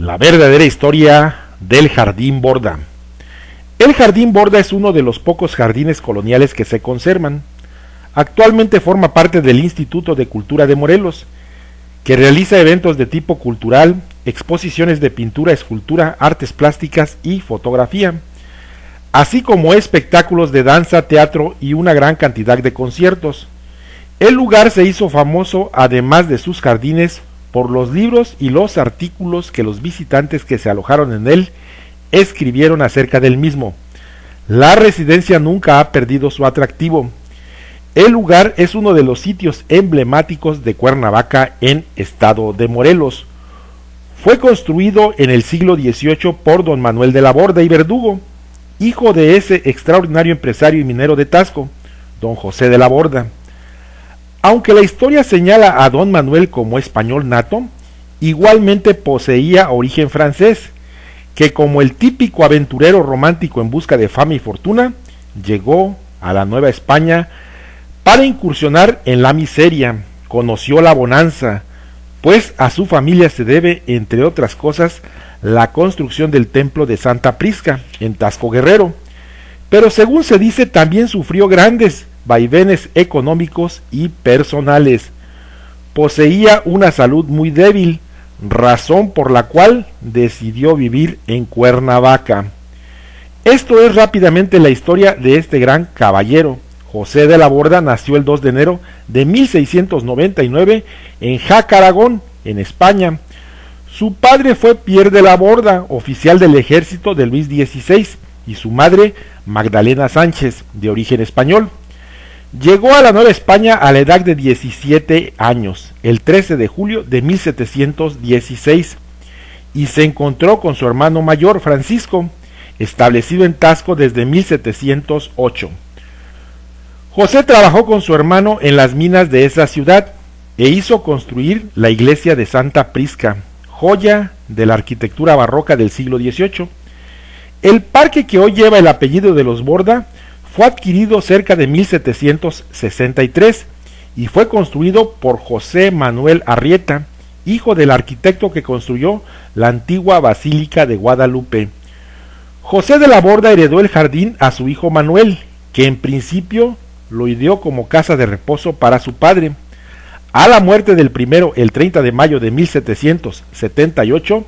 La verdadera historia del Jardín Borda. El Jardín Borda es uno de los pocos jardines coloniales que se conservan. Actualmente forma parte del Instituto de Cultura de Morelos, que realiza eventos de tipo cultural, exposiciones de pintura, escultura, artes plásticas y fotografía, así como espectáculos de danza, teatro y una gran cantidad de conciertos. El lugar se hizo famoso, además de sus jardines, por los libros y los artículos que los visitantes que se alojaron en él escribieron acerca del mismo. La residencia nunca ha perdido su atractivo. El lugar es uno de los sitios emblemáticos de Cuernavaca en estado de Morelos. Fue construido en el siglo XVIII por don Manuel de la Borda y Verdugo, hijo de ese extraordinario empresario y minero de Taxco, don José de la Borda. Aunque la historia señala a don Manuel como español nato, igualmente poseía origen francés, que como el típico aventurero romántico en busca de fama y fortuna, llegó a la Nueva España para incursionar en la miseria. Conoció la bonanza, pues a su familia se debe, entre otras cosas, la construcción del templo de Santa Prisca, en Taxco Guerrero, pero según se dice también sufrió grandes vaivenes económicos y personales. Poseía una salud muy débil, razón por la cual decidió vivir en Cuernavaca. Esto es rápidamente la historia de este gran caballero. José de la Borda nació el 2 de enero de 1699 en Jaca, Aragón, en España. Su padre fue Pierre de la Borda, oficial del ejército de Luis XVI, y su madre Magdalena Sánchez, de origen español. Llegó a la Nueva España a la edad de 17 años, el 13 de julio de 1716, y se encontró con su hermano mayor, Francisco, establecido en Taxco desde 1708. José trabajó con su hermano en las minas de esa ciudad e hizo construir la iglesia de Santa Prisca, joya de la arquitectura barroca del siglo XVIII. El parque que hoy lleva el apellido de los Borda fue adquirido cerca de 1763 y fue construido por José Manuel Arrieta, hijo del arquitecto que construyó la antigua Basílica de Guadalupe. José de la Borda heredó el jardín a su hijo Manuel, que en principio lo ideó como casa de reposo para su padre. A la muerte del primero, el 30 de mayo de 1778,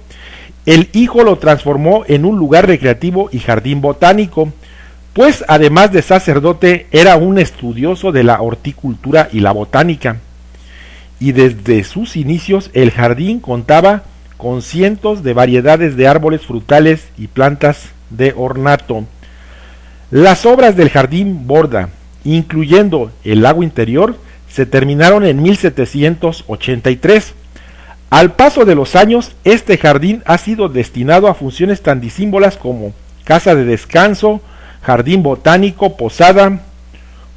el hijo lo transformó en un lugar recreativo y jardín botánico, pues además de sacerdote era un estudioso de la horticultura y la botánica, y desde sus inicios el jardín contaba con cientos de variedades de árboles frutales y plantas de ornato. Las obras del Jardín Borda, incluyendo el lago interior, se terminaron en 1783. Al paso de los años, este jardín ha sido destinado a funciones tan disímbolas como casa de descanso, jardín botánico, posada,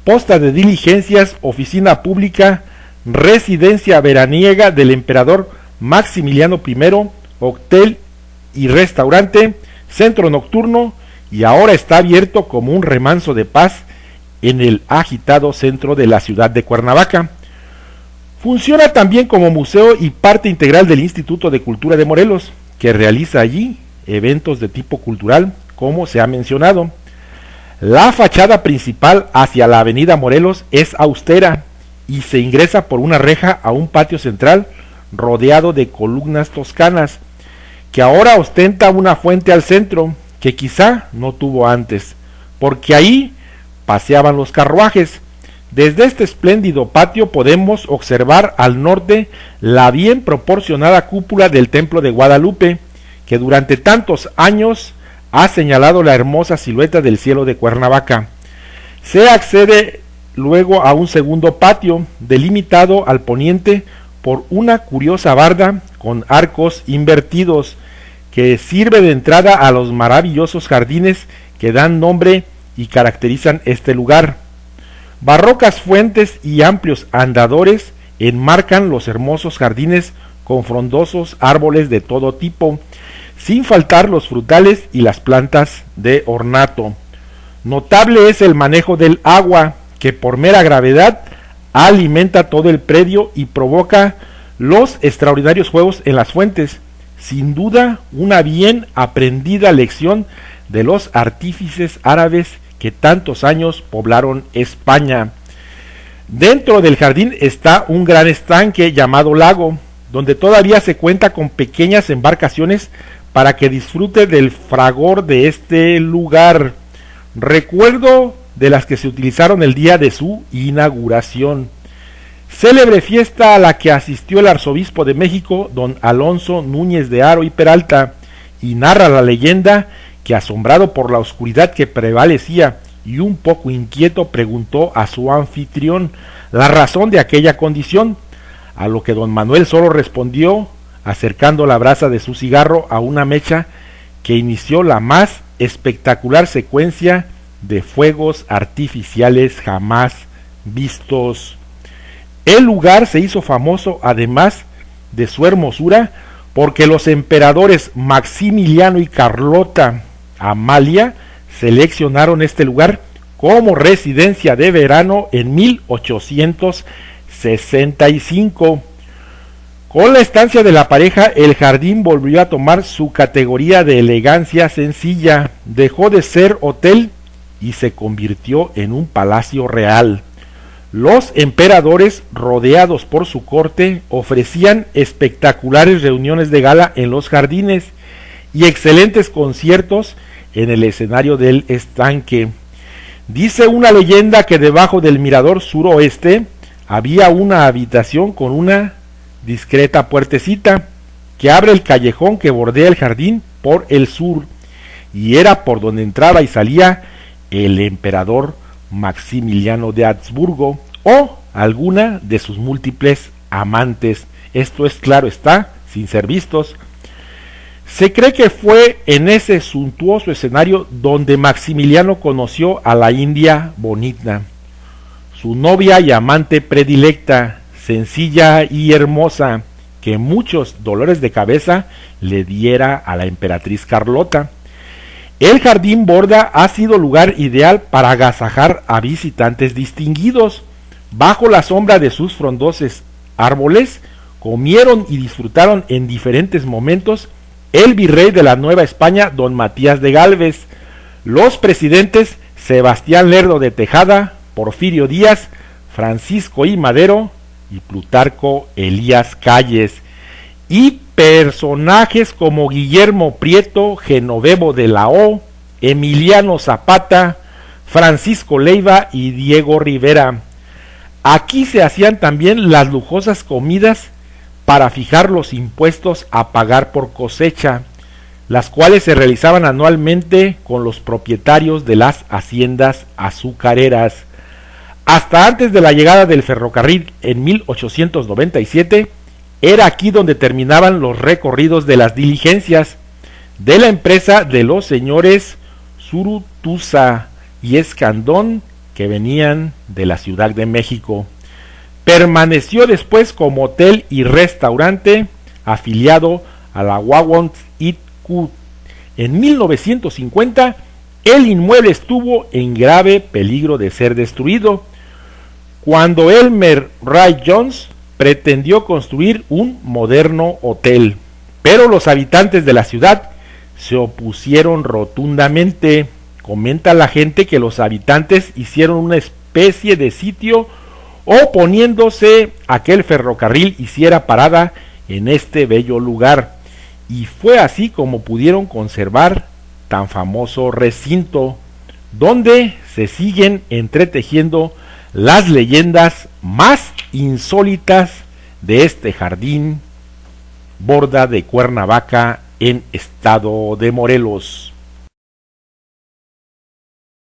posta de diligencias, oficina pública, residencia veraniega del emperador Maximiliano I, hotel y restaurante, centro nocturno, y ahora está abierto como un remanso de paz en el agitado centro de la ciudad de Cuernavaca. Funciona también como museo y parte integral del Instituto de Cultura de Morelos, que realiza allí eventos de tipo cultural, como se ha mencionado. La fachada principal hacia la avenida Morelos es austera y se ingresa por una reja a un patio central rodeado de columnas toscanas, que ahora ostenta una fuente al centro que quizá no tuvo antes, porque ahí paseaban los carruajes. Desde este espléndido patio podemos observar al norte la bien proporcionada cúpula del templo de Guadalupe, que durante tantos años ha señalado la hermosa silueta del cielo de Cuernavaca. Se accede luego a un segundo patio, delimitado al poniente por una curiosa barda con arcos invertidos, que sirve de entrada a los maravillosos jardines que dan nombre y caracterizan este lugar. Barrocas fuentes y amplios andadores enmarcan los hermosos jardines con frondosos árboles de todo tipo, sin faltar los frutales y las plantas de ornato. Notable es el manejo del agua, que por mera gravedad alimenta todo el predio y provoca los extraordinarios juegos en las fuentes, sin duda una bien aprendida lección de los artífices árabes que tantos años poblaron España. Dentro del jardín está un gran estanque llamado lago, donde todavía se cuenta con pequeñas embarcaciones para que disfrute del fragor de este lugar. Recuerdo de las que se utilizaron el día de su inauguración. Célebre fiesta a la que asistió el arzobispo de México, don Alonso Núñez de Haro y Peralta, y narra la leyenda que, asombrado por la oscuridad que prevalecía y un poco inquieto, preguntó a su anfitrión la razón de aquella condición, a lo que don Manuel solo respondió acercando la brasa de su cigarro a una mecha que inició la más espectacular secuencia de fuegos artificiales jamás vistos. El lugar se hizo famoso, además de su hermosura, porque los emperadores Maximiliano y Carlota Amalia seleccionaron este lugar como residencia de verano en 1865. Con la estancia de la pareja, el jardín volvió a tomar su categoría de elegancia sencilla, dejó de ser hotel y se convirtió en un palacio real. Los emperadores, rodeados por su corte, ofrecían espectaculares reuniones de gala en los jardines y excelentes conciertos en el escenario del estanque. Dice una leyenda que debajo del mirador suroeste había una habitación con una discreta puertecita que abre el callejón que bordea el jardín por el sur, y era por donde entraba y salía el emperador Maximiliano de Habsburgo o alguna de sus múltiples amantes. Esto es, claro está, sin ser vistos. Se cree que fue en ese suntuoso escenario donde Maximiliano conoció a la India Bonita, su novia y amante predilecta, sencilla y hermosa, que muchos dolores de cabeza le diera a la emperatriz Carlota. El jardín Borda ha sido lugar ideal para agasajar a visitantes distinguidos. Bajo la sombra de sus frondosos árboles, comieron y disfrutaron en diferentes momentos el virrey de la Nueva España, don Matías de Gálvez, los presidentes Sebastián Lerdo de Tejada, Porfirio Díaz, Francisco I. Madero y Plutarco Elías Calles, y personajes como Guillermo Prieto, Genovevo de la O, Emiliano Zapata, Francisco Leiva y Diego Rivera. Aquí se hacían también las lujosas comidas para fijar los impuestos a pagar por cosecha, las cuales se realizaban anualmente con los propietarios de las haciendas azucareras. Hasta antes de la llegada del ferrocarril en 1897, era aquí donde terminaban los recorridos de las diligencias de la empresa de los señores Zurutuza y Escandón, que venían de la Ciudad de México. Permaneció después como hotel y restaurante afiliado a la Wagons It Cut. En 1950 el inmueble estuvo en grave peligro de ser destruido, cuando Elmer Wright Jones pretendió construir un moderno hotel, pero los habitantes de la ciudad se opusieron rotundamente. Comenta la gente que los habitantes hicieron una especie de sitio oponiéndose a que el ferrocarril hiciera parada en este bello lugar, y fue así como pudieron conservar tan famoso recinto, donde se siguen entretejiendo las leyendas más insólitas de este jardín Borda de Cuernavaca en estado de Morelos.